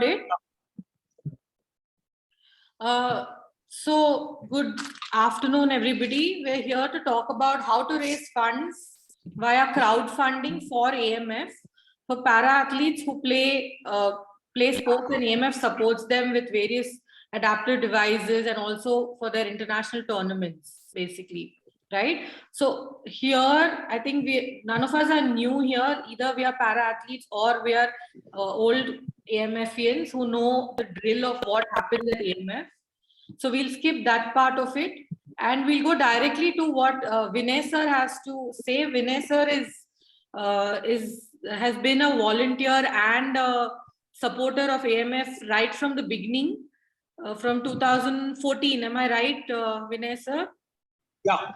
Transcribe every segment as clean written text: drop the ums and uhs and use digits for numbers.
it. So good afternoon, everybody. We're here to talk about how to raise funds via crowdfunding for AMF for para athletes who play sports, and AMF supports them with various adaptive devices and also for their international tournaments, basically. Right. So here, I think none of us are new here. Either we are para athletes or we are old AMFians who know the drill of what happens at AMF. So we'll skip that part of it and we'll go directly to what Vinay sir has to say. Vinay sir has been a volunteer and a supporter of AMF right from the beginning, from 2014. Am I right, Vinay sir? Yeah.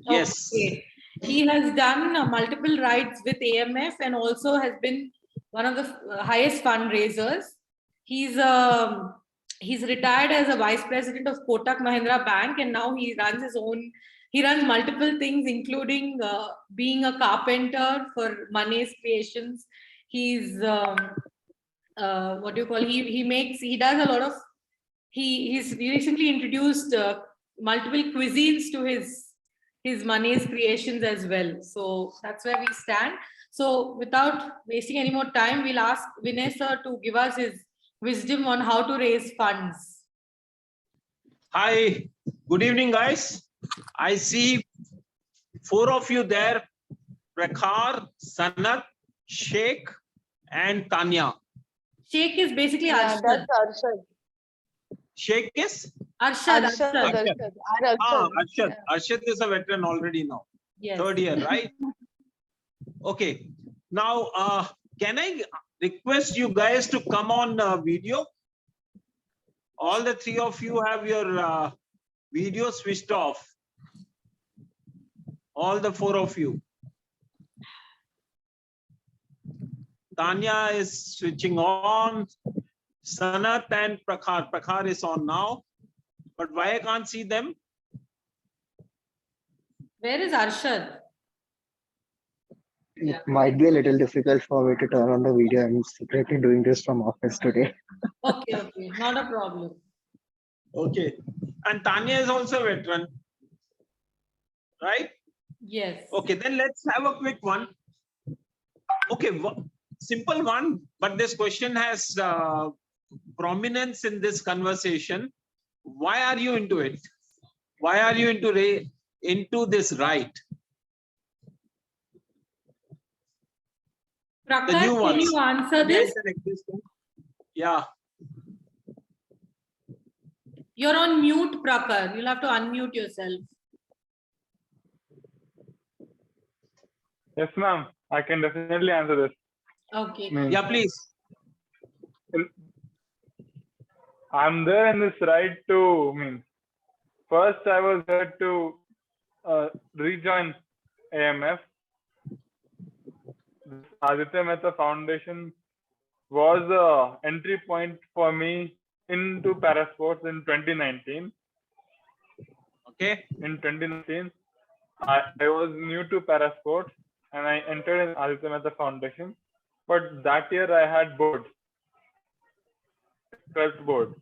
Yes. Okay. He has done multiple rides with AMF and also has been one of the highest fundraisers. He's retired as a vice president of Kotak Mahindra Bank, and now he runs he runs multiple things, including being a carpenter for Money's Creations. He's what do you call? He does a lot of. He's recently introduced multiple cuisines to his Money's Creations as well. So that's where we stand. So without wasting any more time, we'll ask Vinay sir to give us his wisdom on how to raise funds. Hi, good evening, guys. I see 4 of you there: Prakhar, Sanat, Sheikh, and Tanya. Sheikh is basically Arshad. That's Arshad. Sheikh is? Arshad. Arshad. Arshad is a veteran already now. Yes. 3rd year, right? Okay. Now, can I request you guys to come on video? All the 3 of you have your video switched off. All the 4 of you. Tanya is switching on. Sanat and Prakhar. Prakhar is on now. But why I can't see them? Where is Arshad? It might be a little difficult for me to turn on the video. I'm secretly doing this from office today. Okay, not a problem. Okay. And Tanya is also a veteran, right? Yes. Okay, then let's have a quick one. Okay, simple one, but this question has prominence in this conversation. Why are you into it? Why are you into this right? Prakhar, can you answer this? Yeah. You're on mute, Prakhar. You'll have to unmute yourself. Yes, ma'am. I can definitely answer this. Okay. Yeah, please. I'm there in this right to first I was there to rejoin AMF. This Aditya Mehta Foundation was the entry point for me into parasports in 2019. Okay. In 2019, I was new to parasports and I entered in Aditya Mehta Foundation. But that year I had board, 12th board.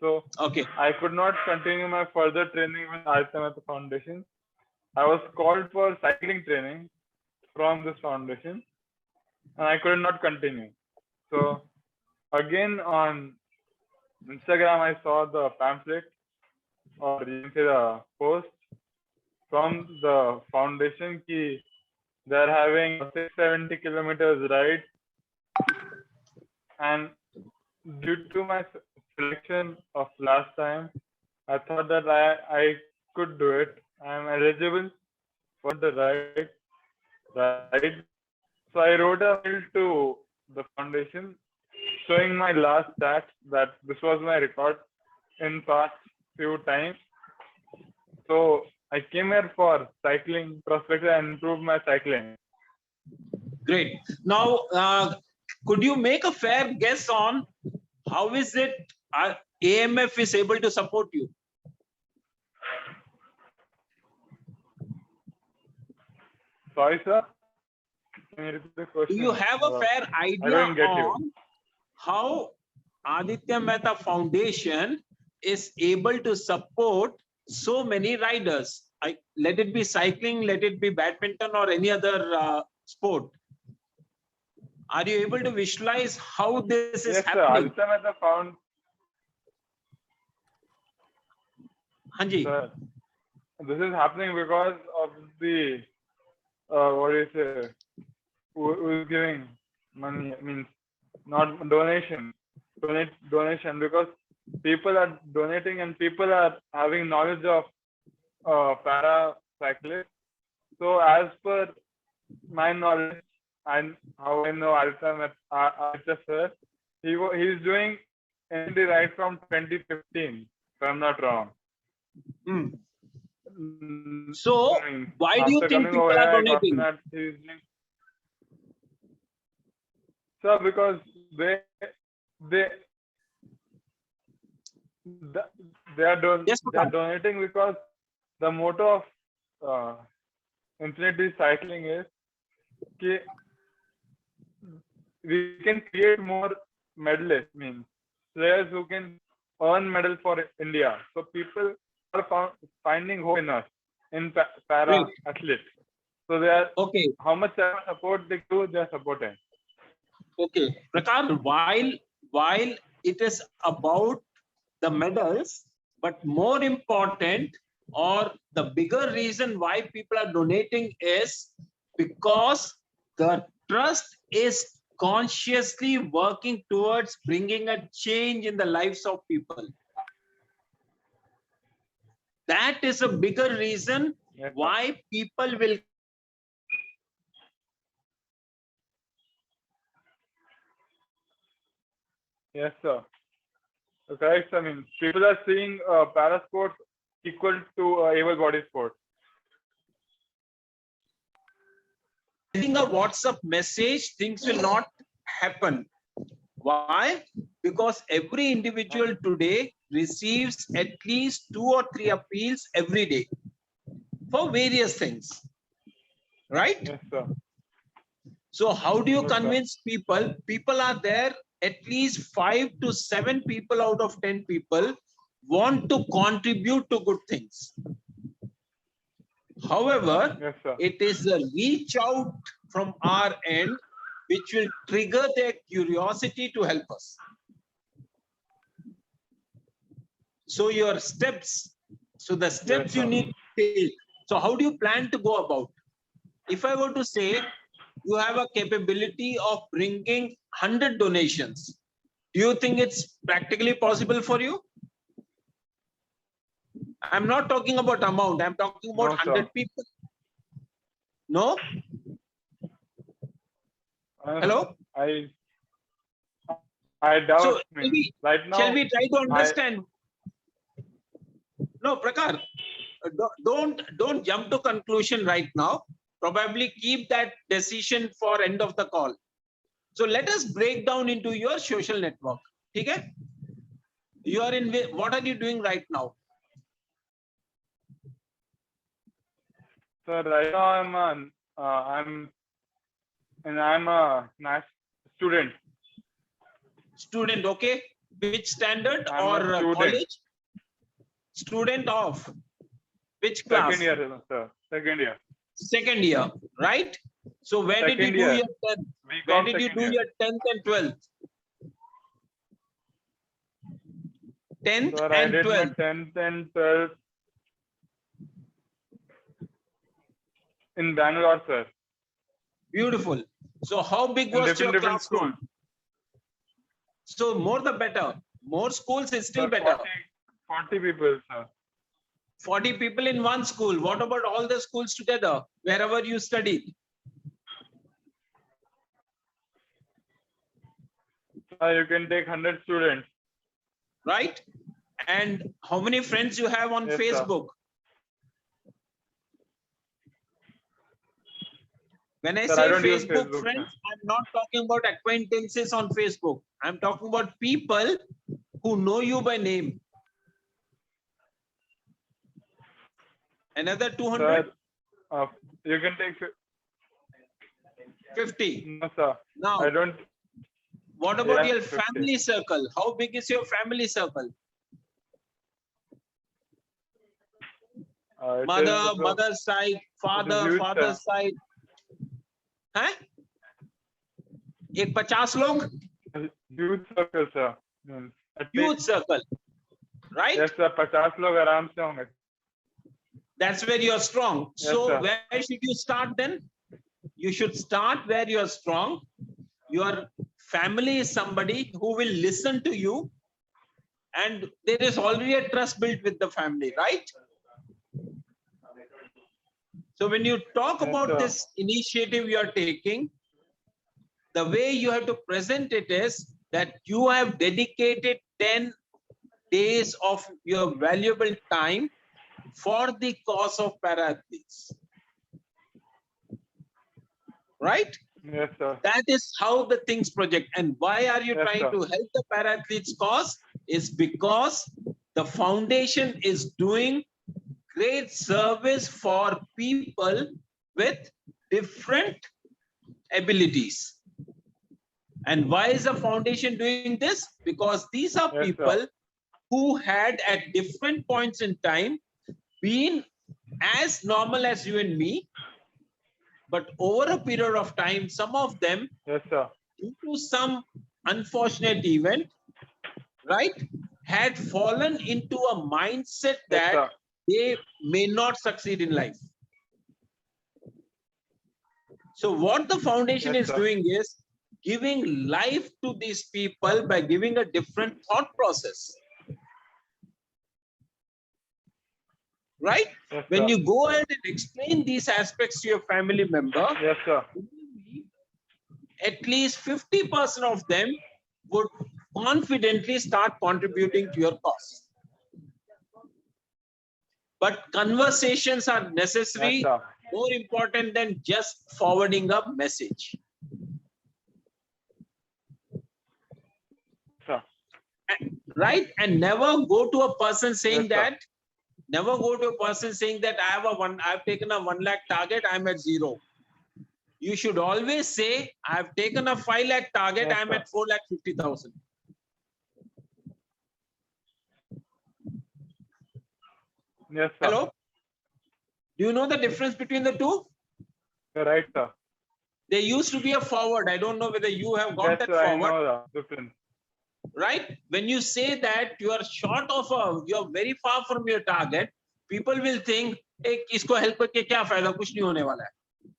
So okay, I could not continue my further training with Aditya Mehta Foundation. I was called for cycling training from this foundation and I could not continue. So again on Instagram, I saw the pamphlet, or you can say the post from the foundation ki they're having a 670 kilometers ride, and due to my selection of last time, I thought that I could do it. I'm eligible for the ride. So I wrote a mail to the foundation showing my last stats, that this was my record in past few times. So I came here for cycling prospects and improve my cycling. Great. Now, could you make a fair guess on how is it AMF is able to support you? Sorry, sir. Can you repeat the question? Do you have a fair idea I don't get on you. how Aditya Mehta Foundation is able to support so many riders. Let it be cycling, let it be badminton or any other sport. Are you able to visualize how this is Yes, sir. happening? Aditya Mehta found. Hanji. Sir, this is happening because of the what do you say? Who is giving money? Means not donation. Donation, because people are donating and people are having knowledge of paracyclists. So as per my knowledge and how I know Aditya sir, he's doing ND right from 2015, if I'm not wrong. Hmm. So, means why do you after think coming people over are here, I got donating? that he's doing. Sir, because they are Yes, Prakash. donating because the motto of Infinity Cycling is कि we can create more medalists, means players who can earn medal for India. So people are finding hope in us, in para Great. athletes. So they are, Okay, how much support they do, they are supporting. okay. Prakar, while it is about the medals, but more important or the bigger reason why people are donating is because the trust is consciously working towards bringing a change in the lives of people. That is a bigger reason Yes, sir. why people will Yes, sir. So correct. I mean, people are seeing para sports equal to able body sports. sending a WhatsApp message, things will not happen. Why? Because every individual today receives at least 2 or 3 appeals every day for various things. Right? Yes, sir. So how do you Yes, sir. convince people? People are there, at least 5 to 7 people out of 10 people want to contribute to good things. However, Yes, sir. it is a reach out from our end which will trigger their curiosity to help us. So your steps, so the steps Yes, you sir. need to take. So how do you plan to go about? If I were to say you have a capability of bringing 100 donations, do you think it's practically possible for you? I'm not talking about amount, I'm talking about No, sir. 100 people. No? Hello? I doubt. So means right now, shall we try to understand? No, Prakar, don't jump to conclusion right now. Probably keep that decision for end of the call. So let us break down into your social network. Okay? You are in, what are you doing right now? So right now I'm a student. Student, okay. Which standard I'm or a student. college? Student of which class? Second year, sir. Second year. Second year, right? So where did you Second do year. your 10th? BCom Where did you second do year. your 10th and 12th? 10th Sir, I and did my 12th. 10th and 12th in Bangalore, sir. Beautiful. So how big In was different your schools. classroom? So more the better. More schools is still Sir, better. 40 people, sir. 40 people in one school. What about all the schools together, wherever you studied? Sir, you can take 100 students. Right? And how many friends you have on Yes, sir. Facebook? When I Sir, say I don't use Facebook Facebook, friends, sir. I'm not talking about acquaintances on Facebook. I'm talking about people who know you by name. Another 200? Sir, you can take 50. no, sir. Now, I don't. What about Yeah, your 50. family circle? How big is your family circle? It Mother, is mother's side, father, huge, father's side. हैं? एक 50 लोग? huge circle, sir. At Huge least, circle, right? yes, sir. 50 लोग आराम से होंगे. That's where you're strong. Yes, So sir. where should you start then? You should start where you're strong. Your family is somebody who will listen to you, and there is already a trust built with the family, right? So when you talk Yes, about sir. this initiative you are taking, the way you have to present it is that you have dedicated 10 days of your valuable time for the cause of para-athletes. Right? Yes, sir. That is how the things project. And why are you Yes, trying sir. to help the para-athletes cause? Is because the foundation is doing great service for people with different abilities. And why is the foundation doing this? Because these are Yes, sir. people who had at different points in time been as normal as you and me, but over a period of time, some of them, Yes, sir. due to some unfortunate event, right, had fallen into a mindset Yes, that sir. they may not succeed in life. So what the foundation Yes, is sir. doing is giving life to these people by giving a different thought process. Right? Yes, When sir. you go ahead and explain these aspects to your family member, Yes, sir. at least 50% of them would confidently start contributing to your cause. But conversations are necessary, Yes, sir. more important than just forwarding a message. Sir. Right? And never go to a person saying Yes, sir. that, never go to a person saying that I've taken a 1 lakh target, I'm at 0. You should always say, I've taken a 5 lakh target, Yes, I'm sir. at 4,50,000. Yes, sir. Hello? Do you know the difference between the two? You're right, sir. There used to be a forward. I don't know whether you have got Yes, that sir. I forward, know the difference. right? When you say that you are short of you're very far from your target, people will think, hey, isko help karke kya fayda? Kuch nahi hone wala hai.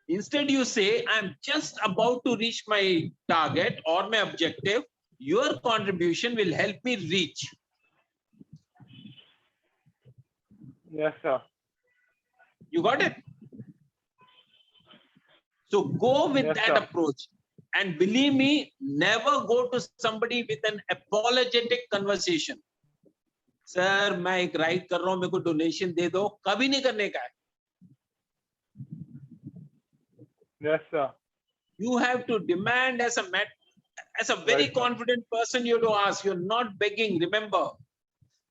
Instead, you say, I'm just about to reach my target or my objective. Your contribution will help me reach. Yes, sir. You got it? So go with Yes, that sir. approach. And believe me, never go to somebody with an apologetic conversation. Sir, मैं एक ride कर रहा हूं, मेरे को donation दे दो. कभी नहीं करने का है. Yes, sir. You have to demand as a very Right, sir. confident person. You have to ask. You're not begging. Remember,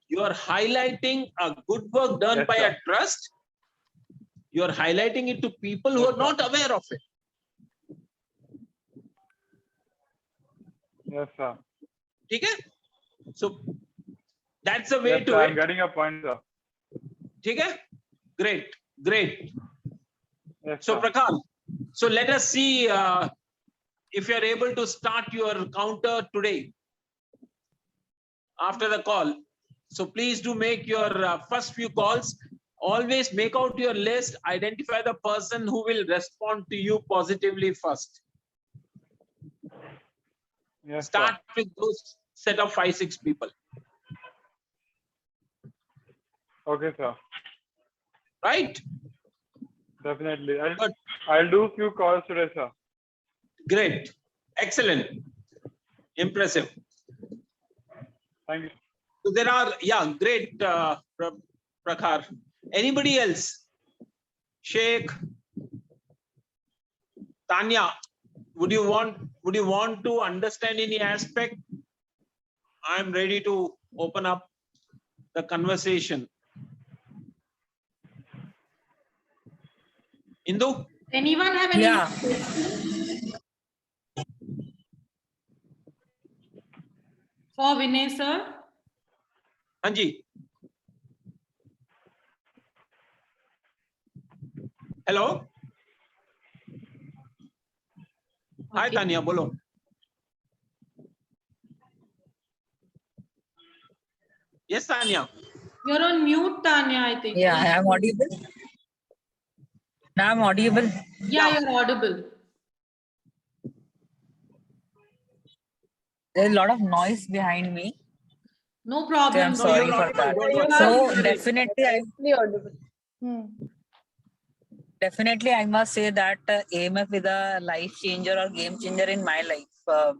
you are highlighting a good work done Yes, by sir. a trust. You are highlighting it to people who Yes, are sir. not aware of it. Yes, sir. ठीक है? So that's the way Yes, to sir. I'm it. getting your point, sir. ठीक है? Great, great. Yes, So sir. Prakhar, so let us see if you are able to start your counter today after the call. So please do make your first few calls. Always make out your list, identify the person who will respond to you positively first. Yes, Start sir. with those set of 5-6 people, Okay, sir. right? Definitely. Good. I'll do a few calls today, sir. Great, excellent, impressive. Thank you. So there are, yeah, great, Prakhar. Anybody else? Sheikh, Tanya, would you want to understand any aspect? I'm ready to open up the conversation. Indu? Anyone have any? Yeah. For Vinay sir. Anji. Hello. Hi Okay. Tanya, bolo. Yes, Tanya. You're on mute, Tanya, I think. Yeah, I'm audible. Now I'm audible. Yeah, you're audible. There's a lot of noise behind me. No Okay, problem. I'm No, sorry you're for audible. that. Don't worry. So definitely, audible. definitely, I must say that AMF is a life changer or game changer in my life.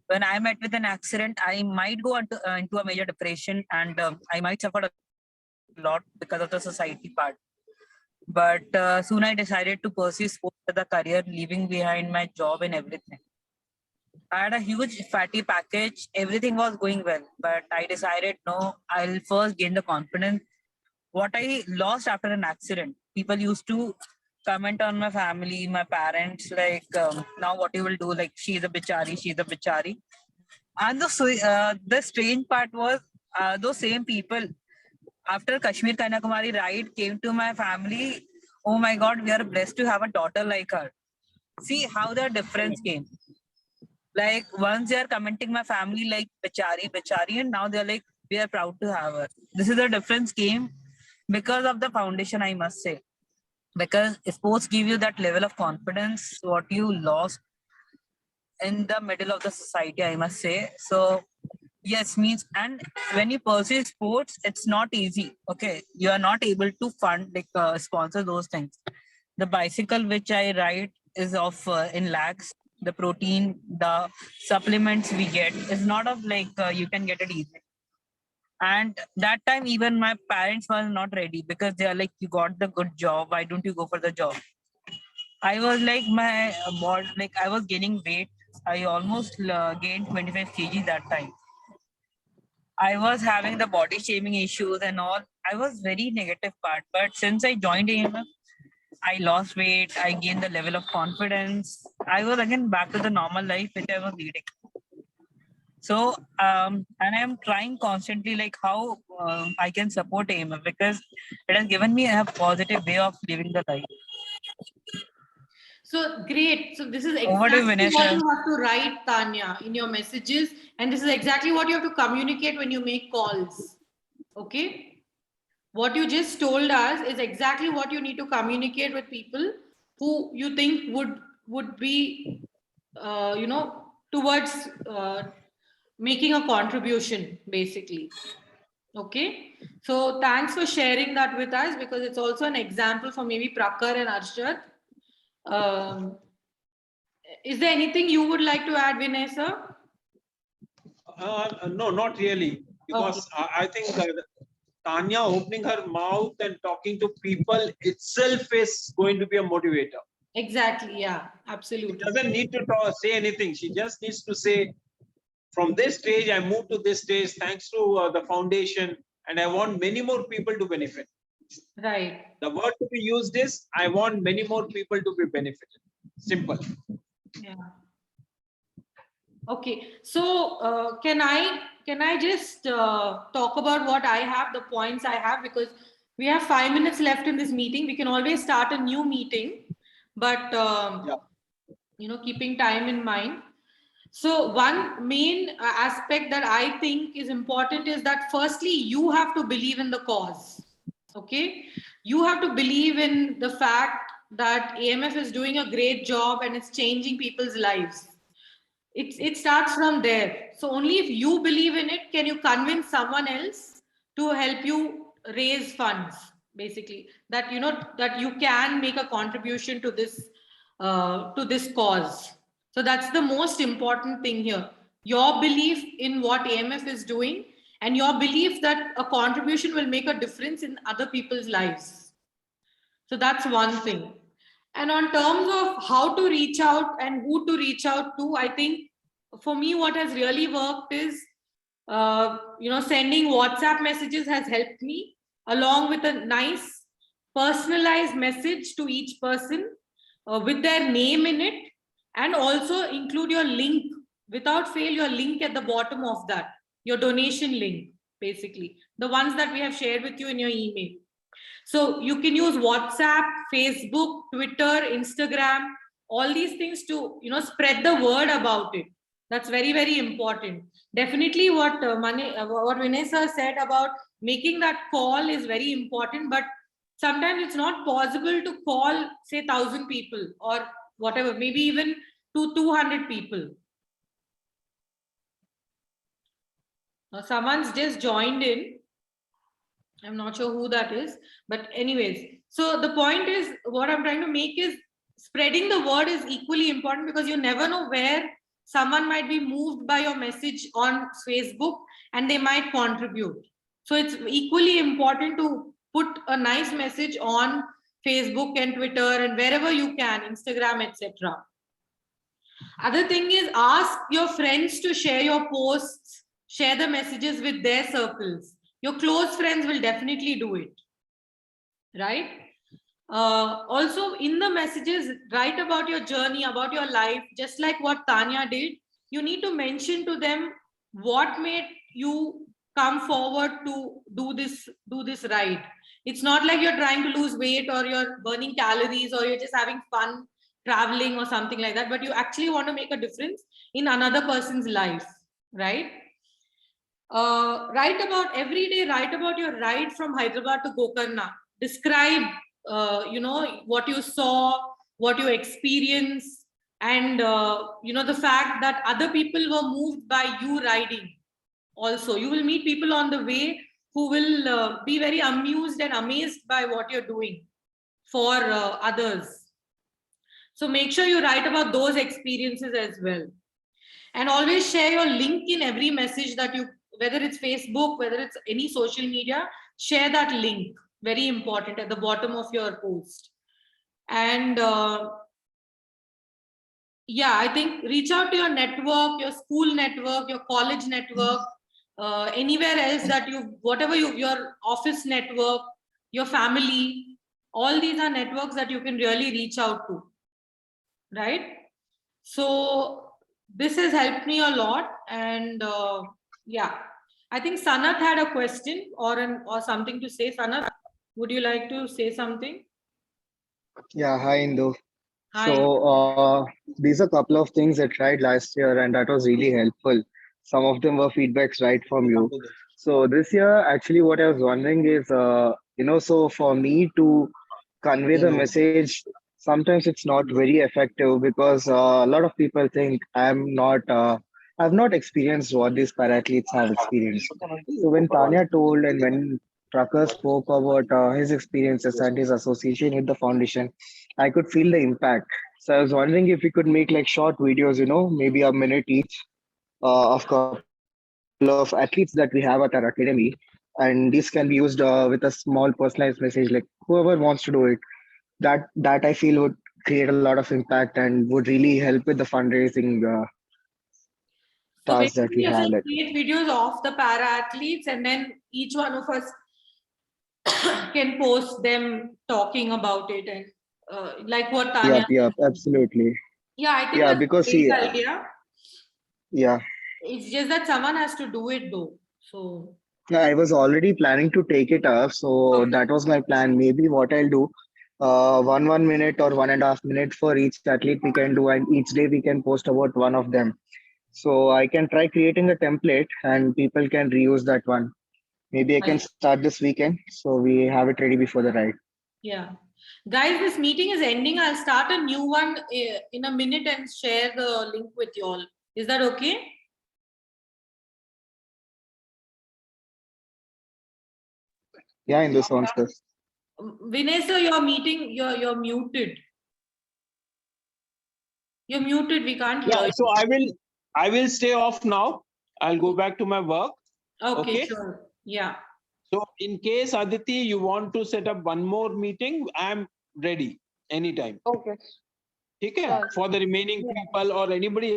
When I met with an accident, I might go into a major depression, and I might suffer a lot because of the society part. But soon I decided to pursue sports as a career, leaving behind my job and everything. I had a huge fatty package. Everything was going well, but I decided no, I'll first gain the confidence. What I lost after an accident, people used to comment on my family, my parents, like, now what you will do? Like, she's a bichari. And the strange part was, those same people, after Kashmir Kanyakumari ride, came to my family. Oh my God, we are blessed to have a daughter like her. See how the difference came. Like once they are commenting my family like Bichari, and now they're like, we are proud to have her. This is the difference came because of the foundation, I must say. Because sports give you that level of confidence, what you lost in the middle of the society, I must say. So yes, means, and when you pursue sports, it's not easy. Okay, you are not able to fund like sponsor those things. The bicycle which I ride is of in lakhs. The protein, the supplements we get is not of like you can get it easy. And that time even my parents were not ready because they are like, you got the good job, why don't you go for the job? I was like my body, like I was gaining weight. I almost gained 25 kg that time. I was having the body shaming issues and all. I was very negative part, but since I joined AMF, I lost weight. I gained the level of confidence. I was again back to the normal life which I was leading. So, and I'm trying constantly like how I can support AMF because it has given me a positive way of living the life. So great. So this is Over to exactly what Vanessa. you have to write, Tanya, in your messages. And this is exactly what you have to communicate when you make calls. Okay. What you just told us is exactly what you need to communicate with people who you think would be, towards making a contribution, basically. Okay. So thanks for sharing that with us because it's also an example for maybe Prakhar and Arshad. Is there anything you would like to add, Vinay sir? No, not really. Because I think Tanya opening her mouth and talking to people itself is going to be a motivator. Exactly. Yeah, She absolutely. doesn't need to say anything. She just needs to say, from this stage, I moved to this stage thanks to the foundation, and I want many more people to benefit. Right. The word to be used is, I want many more people to be benefited. Simple. Yeah. Okay. So can I just talk about what I have, the points I have, because we have 5 minutes left in this meeting. We can always start a new meeting, but keeping time in mind. So one main aspect that I think is important is that firstly, you have to believe in the cause. Okay. You have to believe in the fact that AMF is doing a great job and it's changing people's lives. It starts from there. So only if you believe in it, can you convince someone else to help you raise funds, basically, that that you can make a contribution to this cause. So that's the most important thing here. Your belief in what AMF is doing and your belief that a contribution will make a difference in other people's lives. So that's one thing. And on terms of how to reach out and who to reach out to, I think for me, what has really worked is, sending WhatsApp messages has helped me, along with a nice personalized message to each person with their name in it, and also include your link without fail your link at the bottom of that, your donation link, basically, the ones that we have shared with you in your email. So you can use WhatsApp, Facebook, Twitter, Instagram, all these things to, spread the word about it. That's very, very important. Definitely what what Vinay sir said about making that call is very important, but sometimes it's not possible to call, say, 1,000 people or whatever, maybe even to 200 people. Now, someone's just joined in. I'm not sure who that is, but anyways, so the point is, what I'm trying to make is spreading the word is equally important, because you never know where someone might be moved by your message on Facebook and they might contribute. So it's equally important to put a nice message on Facebook and Twitter and wherever you can, Instagram, etc. Other thing is, ask your friends to share your posts, share the messages with their circles. Your close friends will definitely do it, right? Also, in the messages, write about your journey, about your life, just like what Tanya did. You need to mention to them what made you come forward to do this ride. It's not like you're trying to lose weight or you're burning calories or you're just having fun traveling or something like that, but you actually want to make a difference in another person's life, right? Write about every day, write about your ride from Hyderabad to Gokarna. Describe, what you saw, what you experienced, and, the fact that other people were moved by you riding. Also, you will meet people on the way who will be very amused and amazed by what you're doing for others. So make sure you write about those experiences as well. And always share your link in every message that you, whether it's Facebook, whether it's any social media, share that link. Very important at the bottom of your post. And I think reach out to your network, your school network, your college network, anywhere else that your office network, your family, all these are networks that you can really reach out to, right? So this has helped me a lot. And I think Sanath had a question or something to say. Sanath, would you like to say something? Yeah, hi Indu. Hi. So these are a couple of things I tried last year, and that was really helpful. Some of them were feedbacks right from you. So this year, actually, what I was wondering is, so for me to convey the message, sometimes it's not very effective because a lot of people think I've not experienced what these para-athletes have experienced. So when Tanya told and when Prakhar spoke about his experiences and his association with the foundation, I could feel the impact. So I was wondering if we could make like short videos, maybe a minute each, of couple of athletes that we have at our academy, and these can be used with a small personalized message, like whoever wants to do it. That I feel would create a lot of impact and would really help with the fundraising So task that basically, we you have. just Like, create videos of the para athletes, and then each one of us can post them talking about it, and like what Tanya yep, said. absolutely. Yeah, I think Yeah, that's a because great see, idea. yeah. It's just that someone has to do it though. So Yeah, I was already planning to take it up, so okay. that was my plan. Maybe what I'll do, 1 minute or 1.5 minutes for each athlete we can do, and each day we can post about one of them. So I can try creating a template, and people can reuse that one. Maybe I can Right. start this weekend, so we have it ready before the ride. Yeah. Guys, this meeting is ending. I'll start a new one in a minute and share the link with you all. Is that okay? Yeah, in this sounds good. Vinay sir, you're you're muted. You're muted. We can't hear Yeah, you. so I will stay off now. I'll go back to my work. Okay, Okay. sure. Yeah. So in case Aditi, you want to set up one more meeting, I'm ready anytime. Okay. Okay. Sure. For the remaining people or anybody